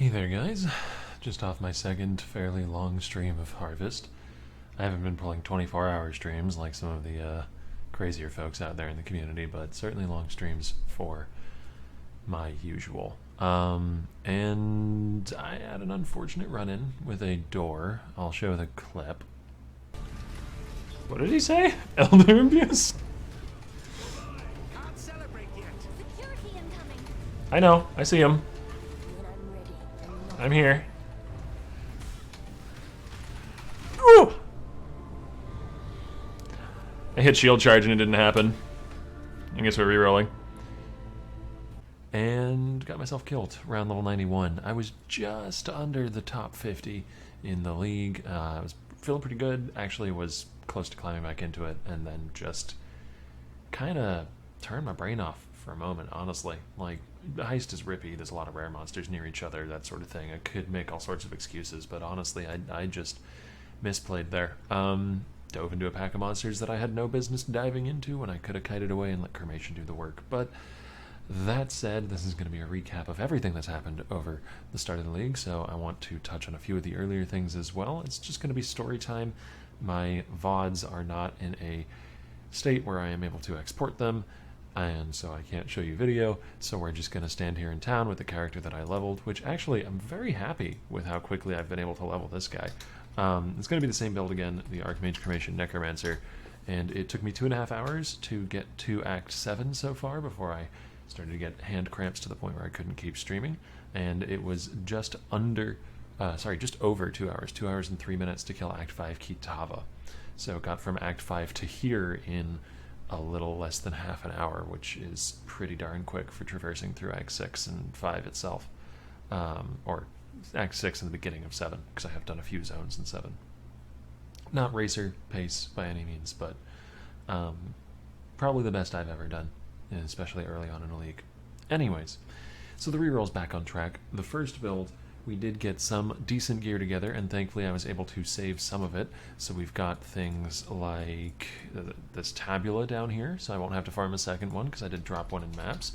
Hey there guys, just off my second fairly long stream of Harvest. I haven't been pulling 24-hour streams like some of the crazier folks out there in the community, but certainly long streams for my usual. And I had an unfortunate run-in with a door. I'll show the clip. What did he say? Elder abuse? Can't celebrate yet. Security incoming. I know, I see him. When I'm ready, I'm here. Ooh! I hit shield charge and it didn't happen. I guess we're rerolling. And got myself killed, round level 91. I was just under the top 50 in the league. I was feeling pretty good. Actually was close to climbing back into it, and then just kind of turned my brain off for a moment, honestly. Like, Heist is rippy, there's a lot of rare monsters near each other, that sort of thing. I could make all sorts of excuses, but honestly, I just misplayed there. Dove into a pack of monsters that I had no business diving into when I could have kited away and let cremation do the work. But that said, this is going to be a recap of everything that's happened over the start of the league, so I want to touch on a few of the earlier things as well. It's just going to be story time. My VODs are not in a state where I am able to export them, and so I can't show you video, so we're just going to stand here in town with the character that I leveled, which actually I'm very happy with how quickly I've been able to level this guy. It's going to be the same build again, the Archmage Cremation Necromancer, and it took me 2.5 hours to get to Act 7 so far before I started to get hand cramps to the point where I couldn't keep streaming, and it was just over 2 hours, 2 hours and 3 minutes to kill Act 5 Kitava. So got from Act 5 to here in a little less than half an hour, which is pretty darn quick for traversing through Act 6 and 5 itself. Or Act 6 and the beginning of 7, because I have done a few zones in 7. Not racer pace by any means, but probably the best I've ever done, especially early on in a league. Anyways, so the reroll's back on track. The first build, we did get some decent gear together, and thankfully I was able to save some of it. So we've got things like this tabula down here, so I won't have to farm a second one because I did drop one in maps.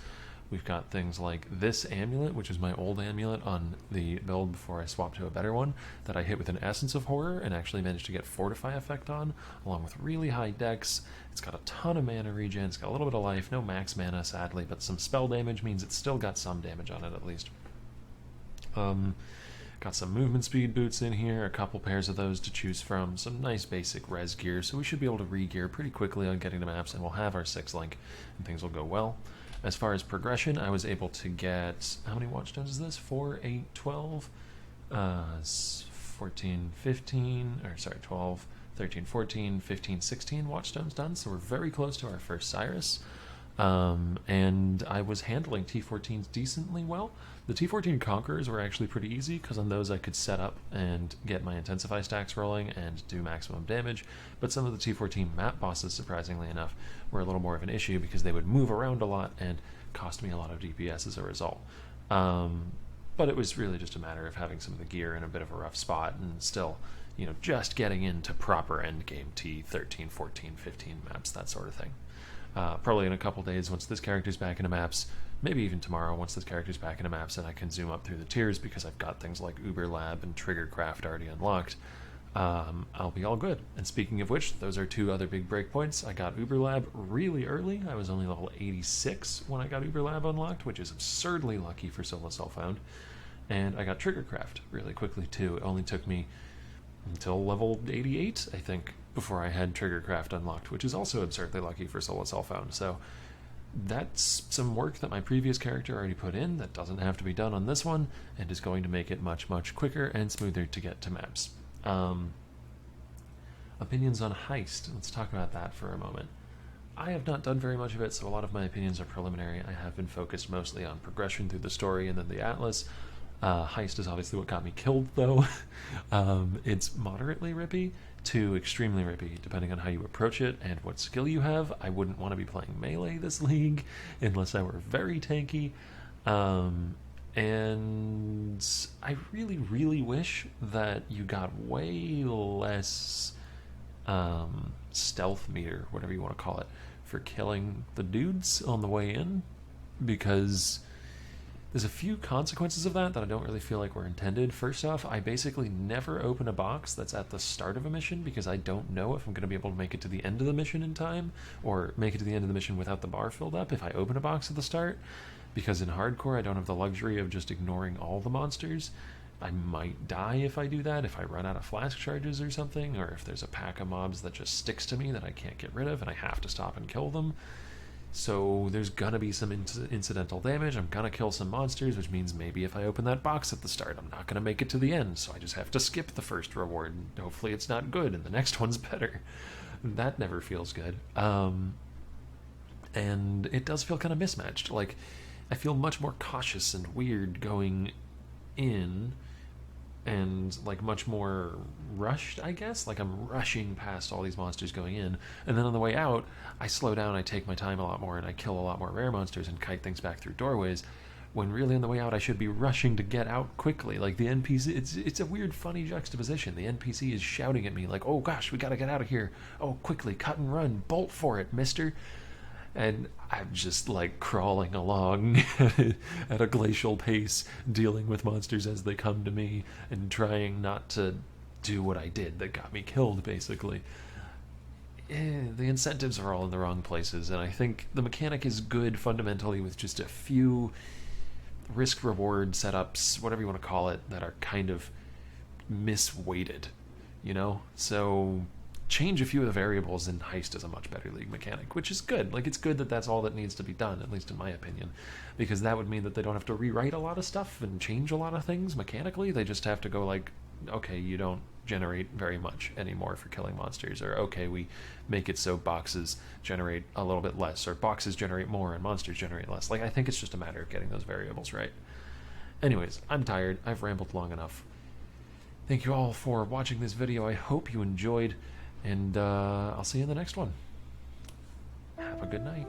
We've got things like this amulet, which is my old amulet on the build before I swapped to a better one, that I hit with an Essence of Horror and actually managed to get Fortify effect on, along with really high dex. It's got a ton of mana regen, it's got a little bit of life, no max mana sadly, but some spell damage means it's still got some damage on it at least. Got some movement speed boots in here, a couple pairs of those to choose from, some nice basic res gear, so we should be able to re-gear pretty quickly on getting to maps, and we'll have our 6-link, and things will go well. As far as progression, I was able to get, how many watchstones is this? 4, 8, 12, 14, 15, or sorry, 12, 13, 14, 15, 16 watchstones done, so we're very close to our first Cyrus. And I was handling T14s decently well. The T14 Conquerors were actually pretty easy, because on those I could set up and get my Intensify stacks rolling and do maximum damage, but some of the T14 map bosses, surprisingly enough, were a little more of an issue because they would move around a lot and cost me a lot of DPS as a result. But it was really just a matter of having some of the gear in a bit of a rough spot and still, you know, just getting into proper endgame T13, 14, 15 maps, that sort of thing. Probably in a couple days, once this character's back into maps, maybe even tomorrow, once this character's back into maps and I can zoom up through the tiers because I've got things like Uber Lab and Triggercraft already unlocked, I'll be all good. And speaking of which, those are two other big breakpoints. I got Uber Lab really early. I was only level 86 when I got Uber Lab unlocked, which is absurdly lucky for Solo Self-Found. And I got Triggercraft really quickly too. It only took me until level 88, I think, before I had Triggercraft unlocked, which is also absurdly lucky for Solo Self-Found. So that's some work that my previous character already put in that doesn't have to be done on this one, and is going to make it much, much quicker and smoother to get to maps. Opinions on Heist. Let's talk about that for a moment. I have not done very much of it, so a lot of my opinions are preliminary. I have been focused mostly on progression through the story and then the Atlas. Heist is obviously what got me killed, though. It's moderately rippy to extremely rippy, depending on how you approach it and what skill you have. I wouldn't want to be playing melee this league unless I were very tanky. And I really, really wish that you got way less stealth meter, whatever you want to call it, for killing the dudes on the way in, because There's a few consequences of that I don't really feel like were intended. First off, I basically never open a box that's at the start of a mission because I don't know if I'm going to be able to make it to the end of the mission in time, or make it to the end of the mission without the bar filled up if I open a box at the start. Because in hardcore, I don't have the luxury of just ignoring all the monsters. I might die if I do that, if I run out of flask charges or something, or if there's a pack of mobs that just sticks to me that I can't get rid of and I have to stop and kill them. So there's gonna be some incidental damage. I'm gonna kill some monsters, which means maybe if I open that box at the start, I'm not gonna make it to the end, so I just have to skip the first reward. Hopefully it's not good and the next one's better. That never feels good. And it does feel kind of mismatched. Like, I feel much more cautious and weird going in, and like much more rushed, I guess. Like, I'm rushing past all these monsters going in, and then on the way out I slow down, I take my time a lot more, and I kill a lot more rare monsters and kite things back through doorways, when really on the way out I should be rushing to get out quickly. Like, the NPC, it's a weird funny juxtaposition. The NPC is shouting at me like, oh gosh, we gotta get out of here, oh quickly, cut and run, bolt for it, mister. And I'm just like crawling along at a glacial pace, dealing with monsters as they come to me and trying not to do what I did that got me killed, basically. The incentives are all in the wrong places, and I think the mechanic is good fundamentally with just a few risk-reward setups, whatever you want to call it, that are kind of misweighted, you know? So change a few of the variables, and Heist is a much better League mechanic, which is good. Like, it's good that that's all that needs to be done, at least in my opinion, because that would mean that they don't have to rewrite a lot of stuff and change a lot of things mechanically. They just have to go like, okay, you don't generate very much anymore for killing monsters, or okay, we make it so boxes generate a little bit less, or boxes generate more and monsters generate less. Like, I think it's just a matter of getting those variables right. Anyways, I'm tired. I've rambled long enough. Thank you all for watching this video. I hope you enjoyed, and I'll see you in the next one. Have a good night.